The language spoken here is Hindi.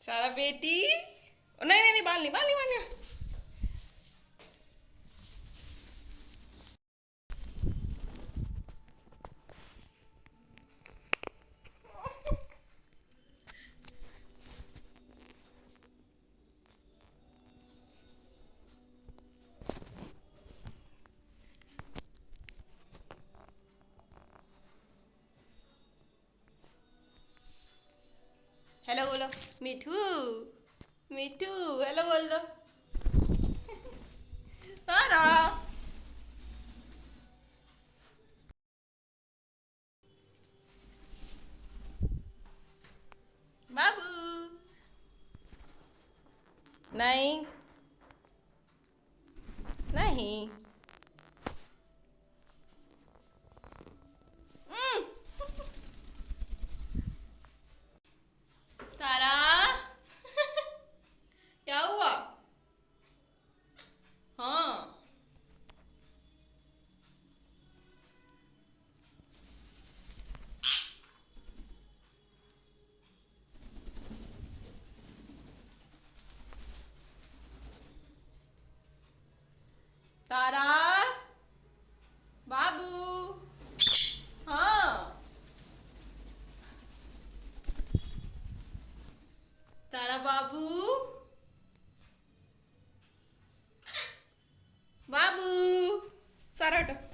सारा बेटी, नहीं नहीं नहीं, बाल नहीं, बाल नहीं, बाल नहीं। हेलो बोलो। मिठू, मिठू, हेलो बोल दो। सारा, बाबू, नहीं नहीं। हम्म, सारा, क्या हुआ? हाँ, सारा, बाबू, हाँ, सारा बाबू, बाबू, सारा हटो।